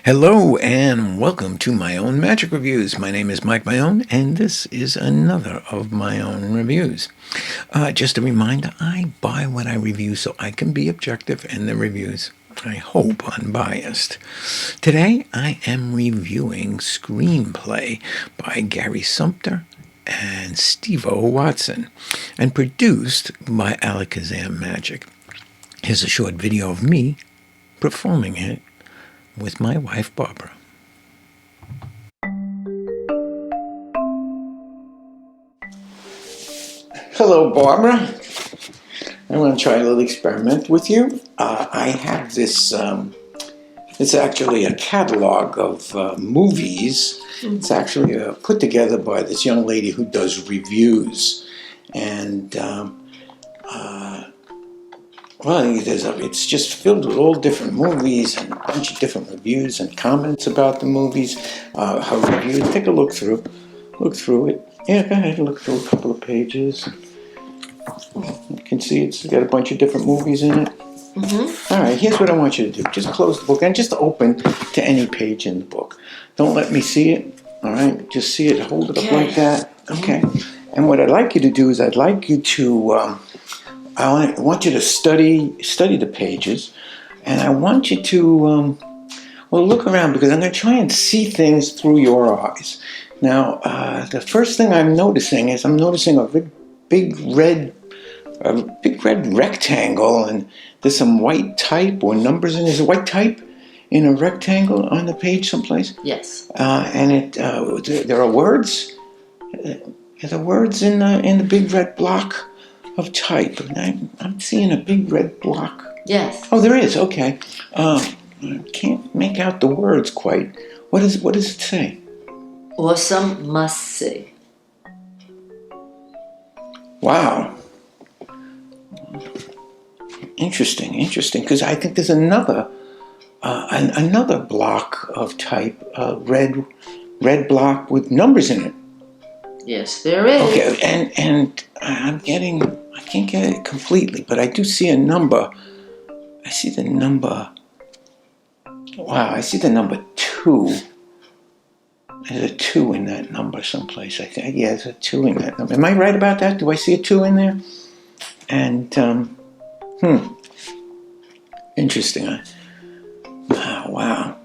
Hello and welcome to my own magic reviews. My name is Mike Maione, and this is another of my own reviews. Just a reminder, I buy what I review so I can be objective in the reviews. I hope unbiased. Today I am reviewing Screenplay by Gary Sumter and Steve-O Watson, and produced by Alakazam Magic. Here's a short video of me performing it with my wife, Barbara. Hello, Barbara. I want to try a little experiment with you. I have this, it's actually a catalog of movies. It's actually put together by this young lady who does reviews. And it's just filled with all different movies and a bunch of different reviews and comments about the movies. Her reviews, take a look through it. Yeah, go ahead and look through a couple of pages. You can see it's got a bunch of different movies in it. Mm-hmm. All right, here's what I want you to do. Just close the book and just open to any page in the book. Don't let me see it, all right? Just see it, hold it up like that. Okay. And what I'd like you to do is I'd like you to... I want you to study the pages, and I want you to, look around, because I'm going to try and see things through your eyes. Now, the first thing I'm noticing is a big red rectangle, and there's some white type or numbers in it. Is it white type in a rectangle on the page someplace? Yes. And there are words. Are there words in the big red block of type? I'm seeing a big red block. Yes. Oh, there is. Okay. I can't make out the words quite. What does it say? Awesome must see. Wow. Interesting. Because I think there's another block of type, red block with numbers in it. Yes, there is. Okay, and I can't get it completely, but I do see a number. I see the number. Wow, I see the number 2. There's a 2 in that number someplace. I think, yeah, there's a 2 in that number. Am I right about that? Do I see a 2 in there? And, interesting. Wow.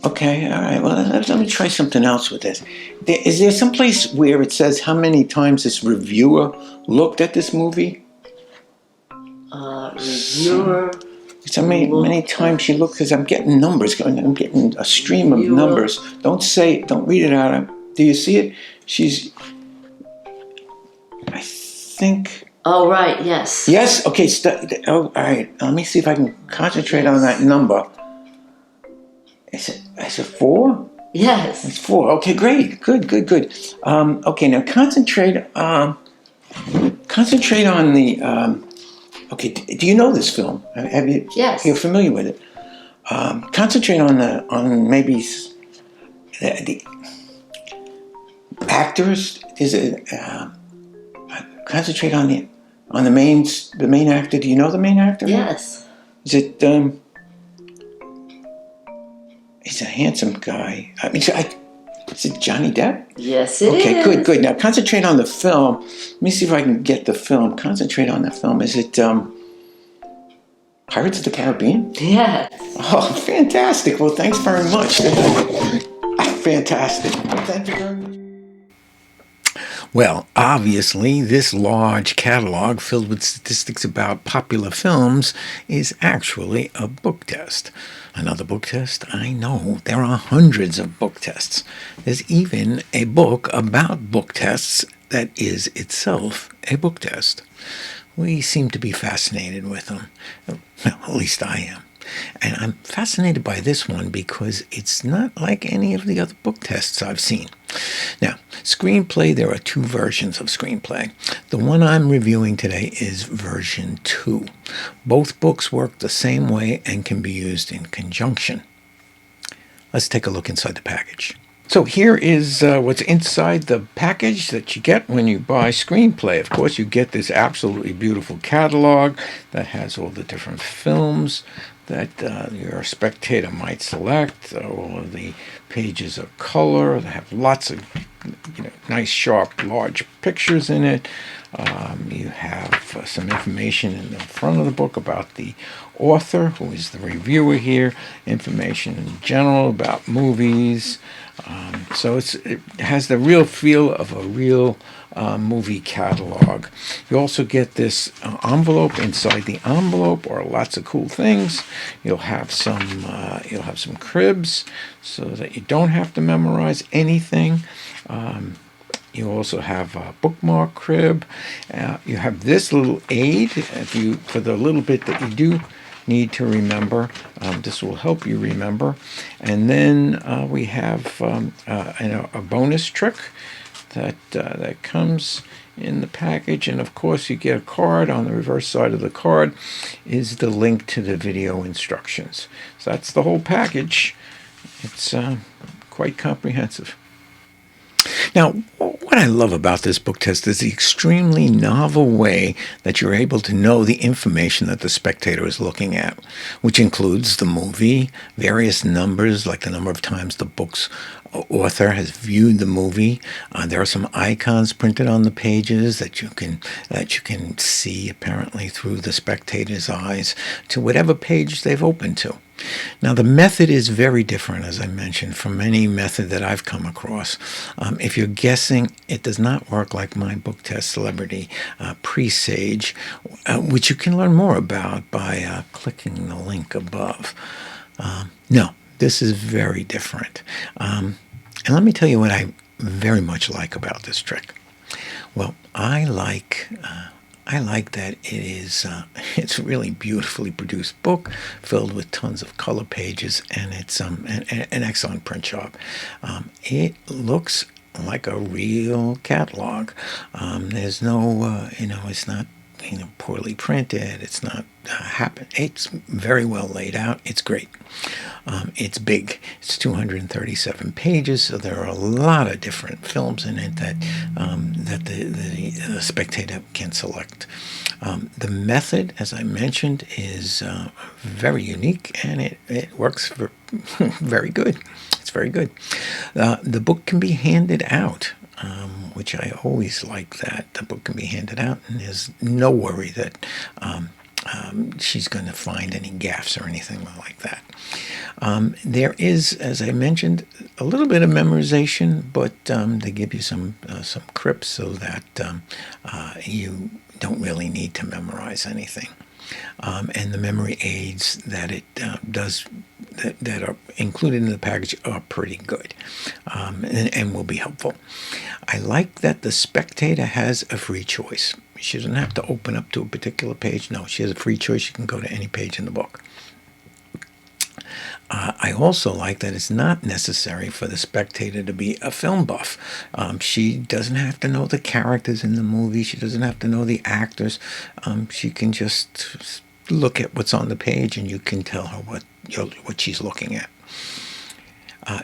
Okay, all right. Well, let me try something else with this. Is there some place where it says how many times this reviewer looked at this movie? Reviewer. So many times she looked, because I'm getting numbers going. I'm getting a stream of numbers. Don't read it out. Do you see it? I think. Oh, right, yes. Yes? Okay, all right. Let me see if I can concentrate on that number. Is it 4? Yes. It's 4. Okay, great. Good. Okay, now concentrate on the... okay, do you know this film? Have you? Yes. You're familiar with it. Concentrate on maybe the actors. Is it? Concentrate on the main actor. Do you know the main actor? Yes. Is it? He's a handsome guy. Is it Johnny Depp? Yes, it is. Okay, good. Now concentrate on the film. Let me see if I can get the film. Concentrate on the film. Is it Pirates of the Caribbean? Yes. Oh, fantastic. Well, thanks very much. Fantastic. Thank you very much. Well, obviously, this large catalog filled with statistics about popular films is actually a book test. Another book test? I know. There are hundreds of book tests. There's even a book about book tests that is itself a book test. We seem to be fascinated with them. Well, at least I am. And I'm fascinated by this one because it's not like any of the other book tests I've seen. Now, Screenplay, there are 2 versions of Screenplay. The one I'm reviewing today is version 2. Both books work the same way and can be used in conjunction. Let's take a look inside the package. So here is what's inside the package that you get when you buy Screenplay. Of course, you get this absolutely beautiful catalog that has all the different films that your spectator might select. All of the pages are color. They have lots of nice, sharp, large pictures in it. You have some information in the front of the book about the author, who is the reviewer here, information in general about movies. So it has the real feel of a real movie catalog. You also get this envelope. Inside the envelope are lots of cool things. You'll have some cribs so that you don't have to memorize anything. You also have a bookmark crib. You have this little aid for the little bit that you do need to remember. This will help you remember. And then we have a bonus trick that comes in the package. And of course, you get a card. On the reverse side of the card is the link to the video instructions. So that's the whole package. It's quite comprehensive. Now, what I love about this book test is the extremely novel way that you're able to know the information that the spectator is looking at, which includes the movie, various numbers, like the number of times the book's author has viewed the movie. There are some icons printed on the pages that you can see apparently through the spectator's eyes to whatever page they've opened to. Now, the method is very different, as I mentioned, from any method that I've come across. If you're guessing, it does not work like my book test celebrity Presage, which you can learn more about by clicking the link above. No, this is very different. And let me tell you what I very much like about this trick. Well, I like that it's a really beautifully produced book filled with tons of color pages, and it's an excellent print job. It looks like a real catalog. There's no, it's not poorly printed. It's not it's very well laid out. It's great. It's big. It's 237 pages, so there are a lot of different films in it that the spectator can select. The method, as I mentioned, is very unique, and it works very good. It's very good. The book can be handed out. Which I always like that. The book can be handed out, and there's no worry that she's going to find any gaffes or anything like that. There is, as I mentioned, a little bit of memorization, but they give you some crips so that you don't really need to memorize anything. And the memory aids that it does that are included in the package are pretty good and will be helpful. I like that the spectator has a free choice. She doesn't have to open up to a particular page. No, she has a free choice. She can go to any page in the book. I also like that it's not necessary for the spectator to be a film buff. She doesn't have to know the characters in the movie. She doesn't have to know the actors. She can just look at what's on the page, and you can tell her what she's looking at.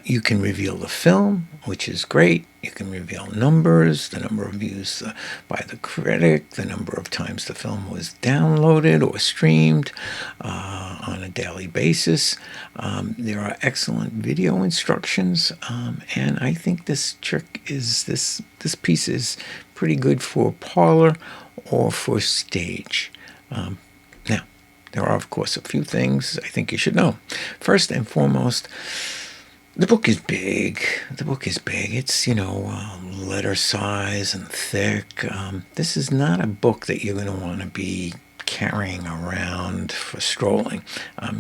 You can reveal the film, which is great. You can reveal numbers, the number of views by the critic, the number of times the film was downloaded or streamed on a daily basis. There are excellent video instructions, and I think this piece is pretty good for parlor or for stage. Now, there are, of course, a few things I think you should know. First and foremost, the book is big. It's, letter size and thick. This is not a book that you're going to want to be carrying around for strolling.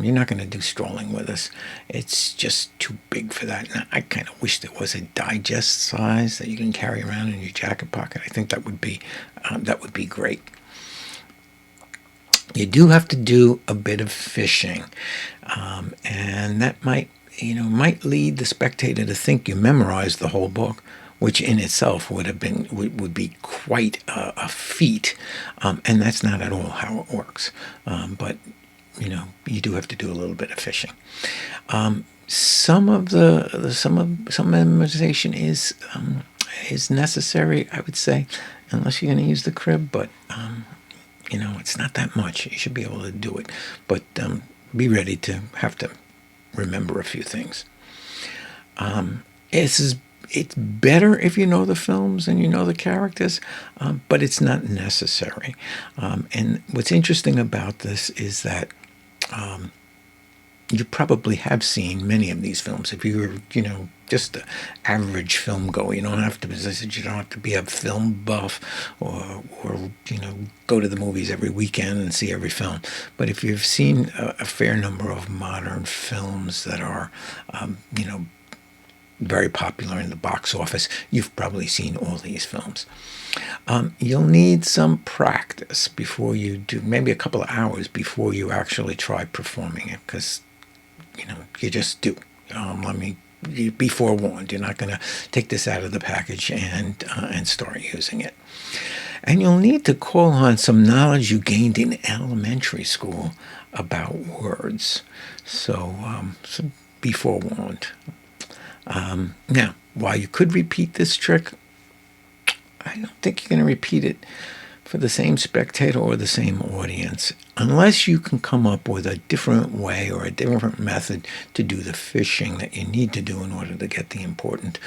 You're not going to do strolling with us. It's just too big for that. Now, I kind of wish there was a digest size that you can carry around in your jacket pocket. I think that would be great. You do have to do a bit of fishing, and that might lead the spectator to think you memorized the whole book, which in itself would be quite a feat, and that's not at all how it works. But you do have to do a little bit of fishing. Some memorization is necessary, I would say, unless you're going to use the crib, but it's not that much. You should be able to do it. But be ready to have to remember a few things. It's better if you know the films and you know the characters, but it's not necessary. And what's interesting about this is that you probably have seen many of these films. If you're, just an average film goer, you don't have to, as I said, you don't have to be a film buff or go to the movies every weekend and see every film. But if you've seen a fair number of modern films that are, very popular in the box office, you've probably seen all these films. You'll need some practice before you do, maybe a couple of hours before you actually try performing it, because you just do. You be forewarned. You're not going to take this out of the package and start using it. And you'll need to call on some knowledge you gained in elementary school about words. So be forewarned. Now, while you could repeat this trick, I don't think you're going to repeat it for the same spectator or the same audience, unless you can come up with a different way or a different method to do the fishing that you need to do in order to get the important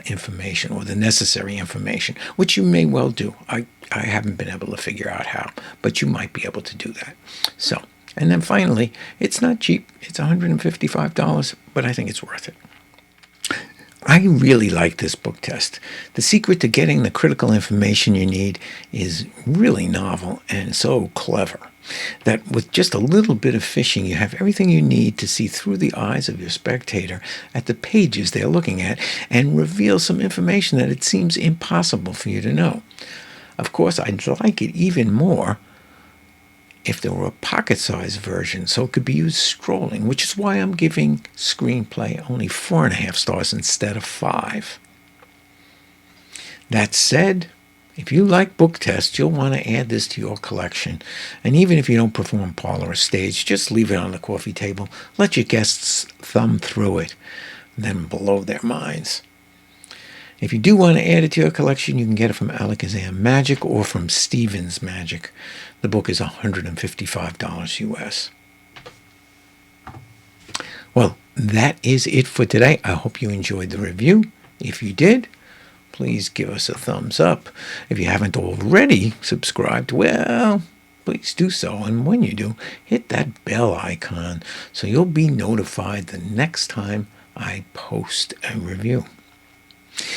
information or the necessary information, which you may well do. I haven't been able to figure out how, but you might be able to do that. So, and then finally, it's not cheap. It's $155, but I think it's worth it. I really like this book test. The secret to getting the critical information you need is really novel and so clever that with just a little bit of fishing, you have everything you need to see through the eyes of your spectator at the pages they're looking at and reveal some information that it seems impossible for you to know. Of course, I'd like it even more if there were a pocket-sized version, so it could be used scrolling, which is why I'm giving Screenplay only 4.5 stars instead of 5. That said, if you like book tests, you'll want to add this to your collection. And even if you don't perform parlor or stage, just leave it on the coffee table. Let your guests thumb through it, and then blow their minds. If you do want to add it to your collection, you can get it from Alakazam Magic or from Stevens Magic. The book is $155 US. Well, that is it for today. I hope you enjoyed the review. If you did, please give us a thumbs up. If you haven't already subscribed, well, please do so. And when you do, hit that bell icon so you'll be notified the next time I post a review.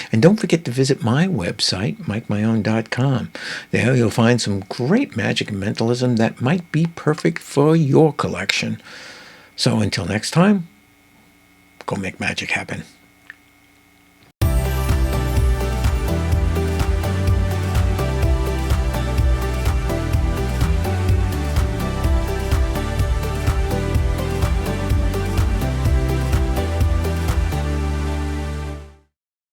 And don't forget to visit my website, MikeMaione.com. There you'll find some great magic and mentalism that might be perfect for your collection. So until next time, go make magic happen.